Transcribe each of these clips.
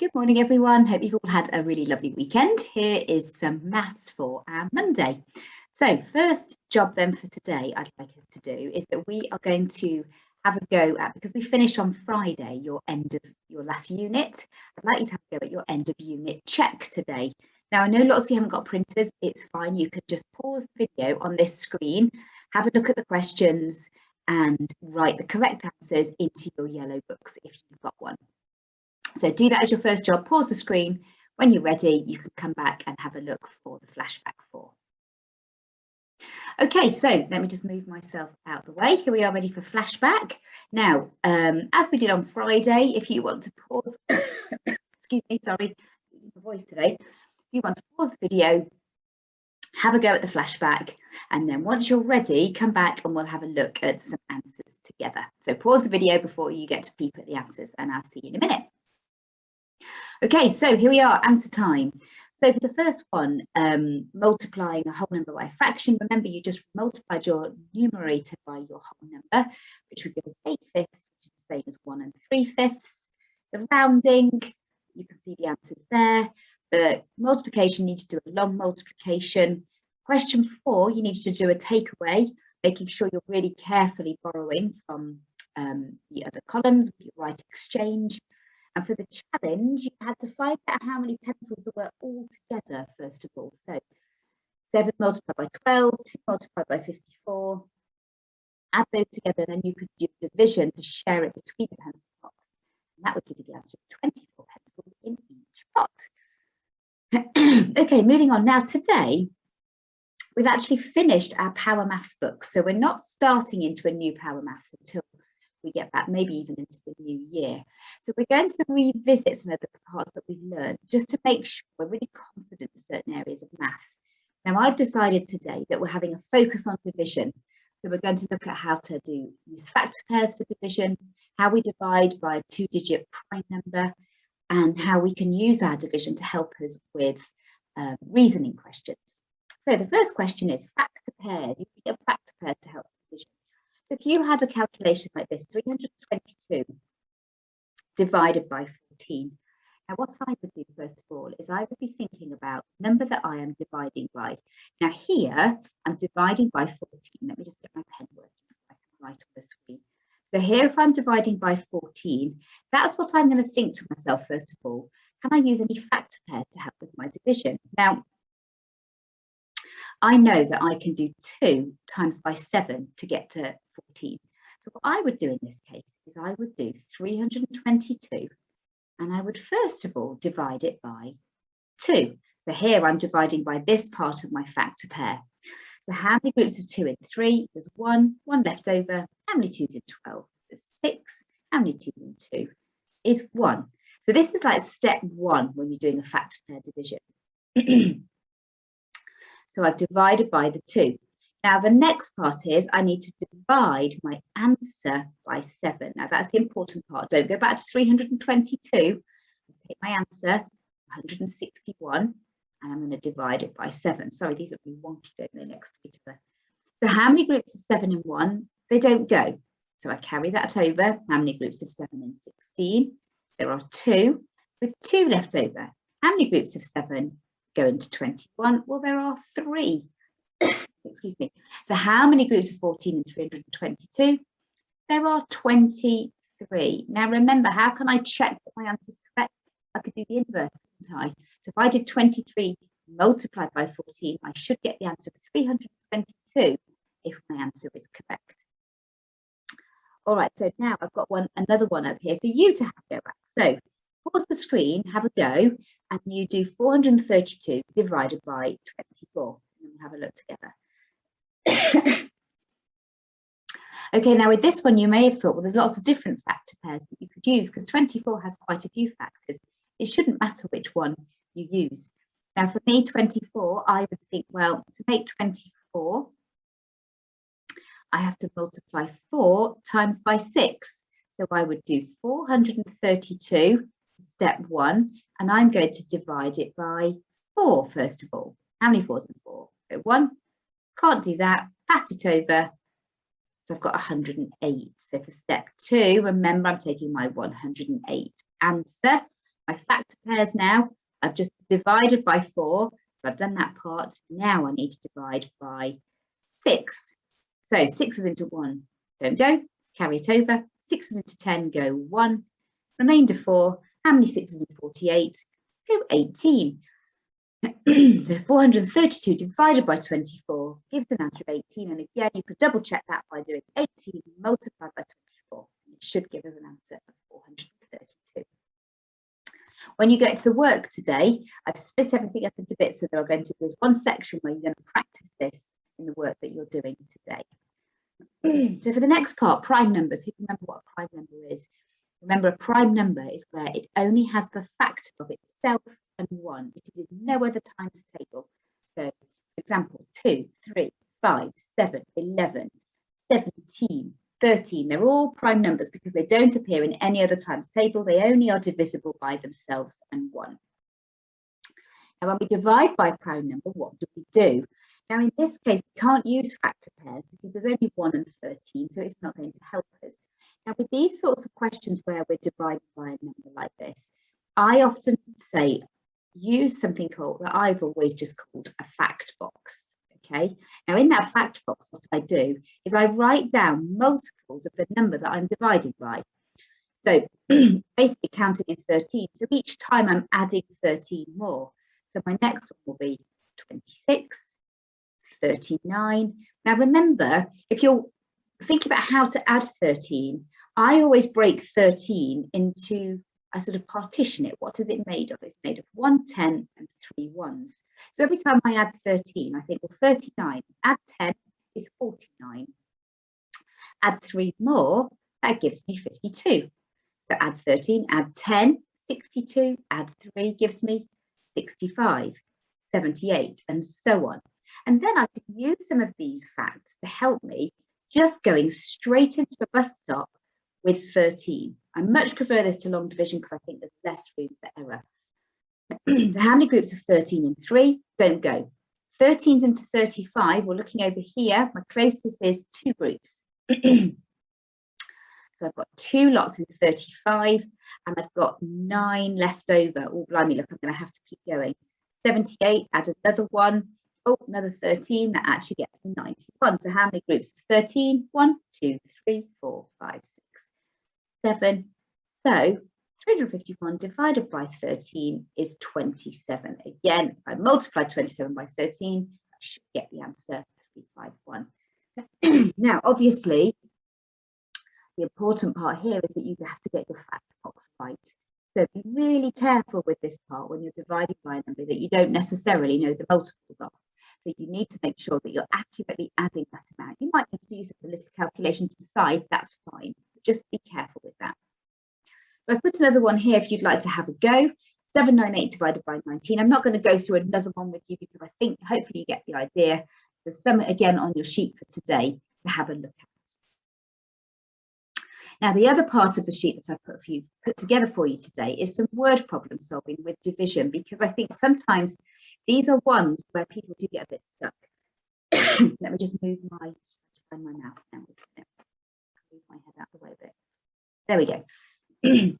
Good morning, everyone. Hope you've all had a really lovely weekend. Here is some maths for our Monday. So first job then for today I'd like us to do is that we are going to have a go at, because we finished on Friday, your end of your last unit. I'd like you to have a go at your end of unit check today. Now, I know lots of you haven't got printers. It's fine. You can just pause the video on this screen, have a look at the questions and write the correct answers into your yellow books if you've got one. So do that as your first job, pause the screen. When you're ready, you can come back and have a look for the flashback 4. Okay, so let me just move myself out of the way. Here we are ready for flashback. Now, as we did on Friday, if you want to pause, excuse me, sorry, losing my voice today. If you want to pause the video, have a go at the flashback, and then once you're ready, come back and we'll have a look at some answers together. So pause the video before you get to peep at the answers, and I'll see you in a minute. Okay, so here we are, answer time. So for the first one, multiplying a whole number by a fraction, remember you just multiplied your numerator by your whole number, which would give us 8/5, which is the same as 1 3/5. The rounding, you can see the answers there. The multiplication, you need to do a long multiplication. Question 4, you need to do a takeaway, making sure you're really carefully borrowing from the other columns with your right exchange. And for the challenge, you had to find out how many pencils there were all together, first of all. So 7 multiplied by 12, 2 multiplied by 54. Add those together, and then you could do division to share it between the pencil pots. And that would give you the answer of 24 pencils in each pot. Okay, moving on. Now today, we've actually finished our Power Maths book. So we're not starting into a new Power Maths until we get back, maybe even into the new year. So we're going to revisit some of the parts that we've learned just to make sure we're really confident in certain areas of maths. Now, I've decided today that we're having a focus on division. So we're going to look at how to use factor pairs for division, how we divide by a 2-digit prime number, and how we can use our division to help us with reasoning questions. So the first question is factor pairs. You can get a factor pair to help division. So if you had a calculation like this, 322 divided by 14. Now what I would do first of all is I would be thinking about the number that I am dividing by. Now here I'm dividing by 14. Let me just get my pen working so I can write on the screen. So here if I'm dividing by 14, that's what I'm going to think to myself first of all. Can I use any factor pair to help with my division? Now I know that I can do 2 times by 7 to get to 14. So what I would do in this case is I would do 322 and I would first of all divide it by 2. So here I'm dividing by this part of my factor pair. So how many groups of 2 in 3? There's 1 left over. How many 2's in 12? There's 6. How many 2's in 2? Is 1. So this is like step 1 when you're doing a factor pair division. So I've divided by the 2. Now the next part is I need to divide my answer by 7. Now that's the important part. Don't go back to 322. I'll take my answer, 161, and I'm going to divide it by 7. Sorry, these are really wonky, don't they, next to each other. So how many groups of 7 in 1? They don't go. So I carry that over. How many groups of 7 in 16? There are 2, with 2 left over. How many groups of 7 go into 21? Well, there are 3. Excuse me. So how many groups of 14 in 322? There are 23. Now remember, how can I check that my answer is correct? I could do the inverse, couldn't I? So if I did 23 multiplied by 14, I should get the answer of 322 if my answer is correct. All right, so now I've got another one up here for you to have a go at. So pause the screen, have a go, and you do 432 divided by 24. And we'll have a look together. Okay, now with this one, you may have thought, well, there's lots of different factor pairs that you could use because 24 has quite a few factors. It shouldn't matter which one you use. Now, for me, 24, I would think, well, to make 24, I have to multiply 4 times by 6. So I would do 432, step 1, and I'm going to divide it by 4, first of all. How many 4's in 4? So 1. Can't do that. Pass it over. So I've got 108. So for step 2, remember I'm taking my 108 answer. my factor pairs now. I've just divided by 4. So I've done that part. Now I need to divide by 6. So 6s into 1, don't go. Carry it over. 6s into 10, go 1. Remainder 4. How many 6s in 48? Go 18. So 432 divided by 24 gives an answer of 18. And again, you could double check that by doing 18 multiplied by 24. It should give us an answer of 432. When you get to the work today, I've split everything up into bits, so there are going to be one section where you're going to practice this in the work that you're doing today. So for the next part, prime numbers, who remember what a prime number is? Remember, a prime number is where it only has the factor of itself and 1. It is in no other times table. So, for example, 2, 3, 5, 7, 11, 17, 13. They're all prime numbers because they don't appear in any other times table. They only are divisible by themselves and 1. Now, when we divide by a prime number, what do we do? Now, in this case, we can't use factor pairs because there's only 1 and 13, so it's not going to help us. Now, with these sorts of questions where we're divided by a number like this, I often say use something called, that I've always just called a fact box. Okay. Now, in that fact box, what I do is I write down multiples of the number that I'm dividing by. So basically counting in 13. So each time I'm adding 13 more. So my next one will be 26, 39. Now, remember, if you're thinking about how to add 13, I always break 13 into, I sort of partition it. What is it made of? It's made of 1 10 and 3 1s. So every time I add 13, I think, well, 39, add 10 is 49. Add 3 more, that gives me 52. So add 13, add 10, 62, add 3 gives me 65, 78, and so on. And then I can use some of these facts to help me just going straight into a bus stop with 13. I much prefer this to long division because I think there's less room for error. How many groups of 13 in 3? Don't go. 13's into 35. We're looking over here. My closest is 2 groups. So I've got 2 lots in 35 and I've got 9 left over. Oh, blimey, look, I'm going to have to keep going. 78, add another 1. Oh, another 13. That actually gets me 91. So how many groups of 13? 1, 2, 3, 4, 5, 6, 7. So 351 divided by 13 is 27. Again, if I multiply 27 by 13, I should get the answer 351. Now, obviously, the important part here is that you have to get your fact box right. So be really careful with this part when you're dividing by a number that you don't necessarily know the multiples of. So you need to make sure that you're accurately adding that amount. You might need to use a little calculation to the side, that's fine. But just be careful with that. So I've put another one here if you'd like to have a go. 798 divided by 19. I'm not going to go through another one with you because I think hopefully you get the idea. There's some again on your sheet for today to have a look at. Now, the other part of the sheet that I put together for you today is some word problem solving with division, because I think sometimes these are ones where people do get a bit stuck. Let me just move my mouse now. Move my head out the way a bit. There we go.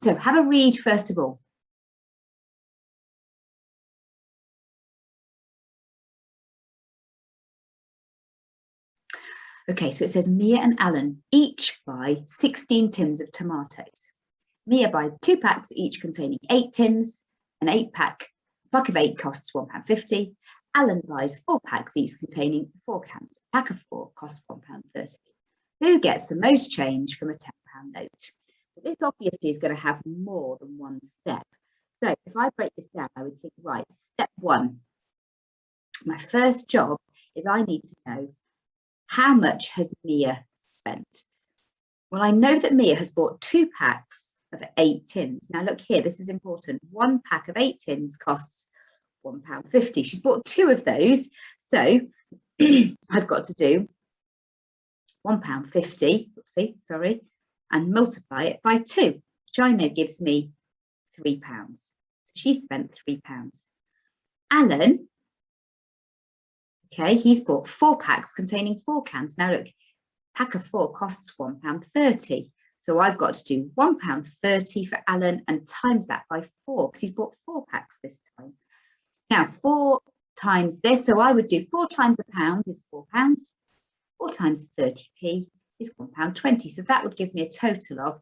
So have a read first of all. Okay, so it says Mia and Alan each buy 16 tins of tomatoes. Mia buys 2 packs, each containing 8 tins. An 8-pack of 8 costs £1.50. Alan buys 4 packs, each containing 4 cans. A pack of 4 costs £1.30. Who gets the most change from a £10 note? Well, this obviously is going to have more than one step. So if I break this down, I would think, right, step 1. My first job is I need to know, how much has Mia spent? Well, I know that Mia has bought 2 packs of 8 tins. Now look here, this is important. 1 pack of 8 tins costs £1.50. She's bought 2 of those. So I've got to do £1.50, oopsie, sorry, and multiply it by 2, which I know gives me £3. So she spent £3. Alan, okay, he's bought 4 packs containing 4 cans. Now look, pack of 4 costs £1.30. So I've got to do £1.30 for Alan and times that by 4 because he's bought 4 packs this time. Now 4 times this, so I would do 4 times a pound is £4, 4 times 30p is £1.20. So that would give me a total of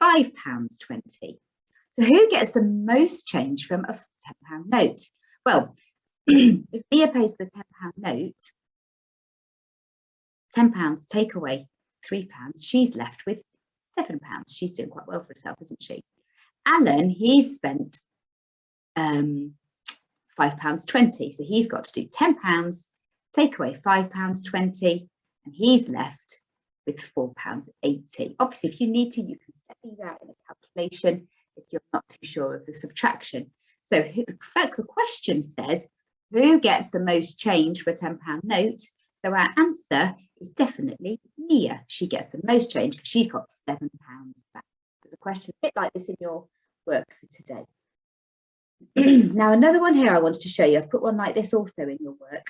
£5.20. So who gets the most change from a £10 note? Well, if Mia pays the £10 note, £10 take away £3, she's left with £7. She's doing quite well for herself, isn't she? Alan, he's spent £5.20, so he's got to do £10, take away £5.20, and he's left with £4.80. Obviously, if you need to, you can set these out in a calculation if you're not too sure of the subtraction. So the question says, who gets the most change for a £10 note? So our answer is definitely Mia. She gets the most change because she's got £7 back. There's a question a bit like this in your work for today. Now, another one here I wanted to show you. I've put one like this also in your work.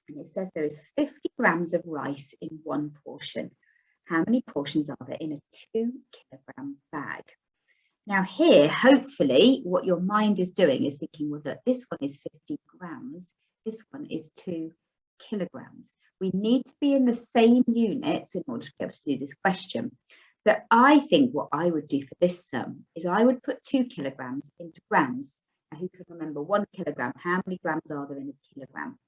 And it says there is 50 grams of rice in one portion. How many portions are there in a 2 kilogram bag? Now here, hopefully, what your mind is doing is thinking, well, look, this one is 50 grams. This one is 2 kilograms. We need to be in the same units in order to be able to do this question. So I think what I would do for this sum is I would put 2 kilograms into grams. Now who can remember 1 kilogram? How many grams are there in a kilogram?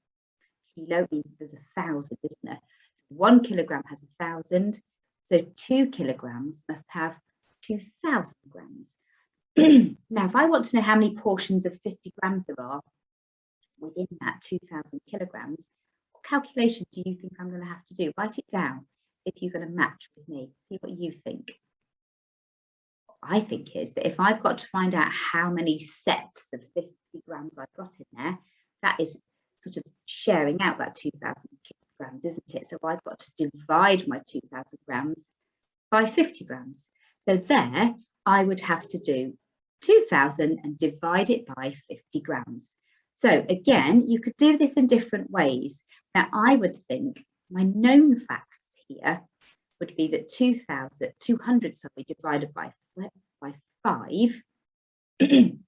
Kilo means there's 1,000, isn't there? 1 kilogram has 1,000. So 2 kilograms must have 2,000 grams. Now, if I want to know how many portions of 50 grams there are within that 2,000 kilograms, what calculation do you think I'm going to have to do? Write it down if you're going to match with me. See what you think. What I think is that if I've got to find out how many sets of 50 grams I've got in there, that is sort of sharing out that 2,000 grams, isn't it? So I've got to divide my 2,000 grams by 50 grams. So there, I would have to do 2,000 and divide it by 50 grams. So again, you could do this in different ways. Now, I would think my known facts here would be that 200 divided by 5 would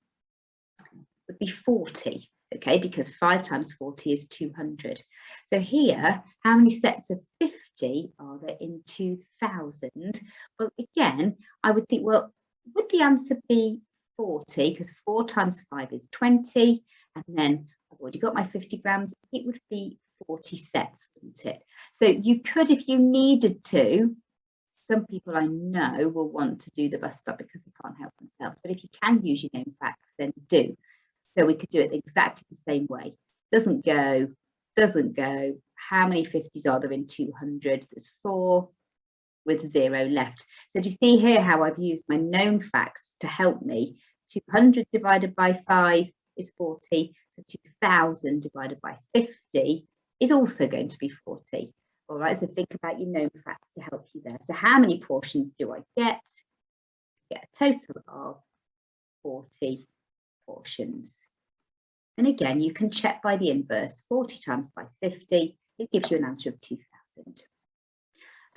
be 40. Okay, because 5 times 40 is 200. So here, how many sets of 50 are there in 2,000? Well, again, I would think, well, would the answer be 40? Because 4 times 5 is 20. And then I've already got my 50 grams. It would be 40 sets, wouldn't it? So you could, if you needed to, some people I know will want to do the bus stop because they can't help themselves. But if you can use your known facts, then do. So we could do it exactly the same way. Doesn't go. How many 50s are there in 200? There's 4 with 0 left. So do you see here how I've used my known facts to help me? 200 divided by 5 is 40. So 2,000 divided by 50 is also going to be 40. All right, so think about your known facts to help you there. So how many portions do I get? I get a total of 40 portions. And again, you can check by the inverse. 40 times by 50, it gives you an answer of 2,000.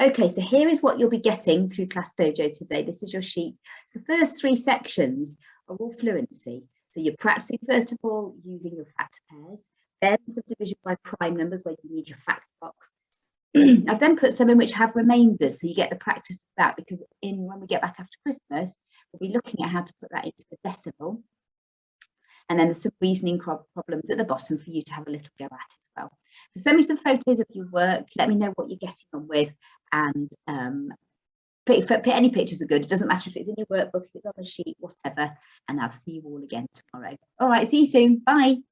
Okay, so here is what you'll be getting through Class Dojo today. This is your sheet. So the first 3 sections are all fluency. So you're practicing, first of all, using your factor pairs, then subdivision by prime numbers where you need your fact box. I've then put some in which have remainders, so you get the practice of that, because when we get back after Christmas, we'll be looking at how to put that into the decimal. And then there's some reasoning problems at the bottom for you to have a little go at as well. So send me some photos of your work, let me know what you're getting on with, and any pictures are good. It doesn't matter if it's in your workbook, if it's on the sheet, whatever, and I'll see you all again tomorrow. All right, see you soon. Bye.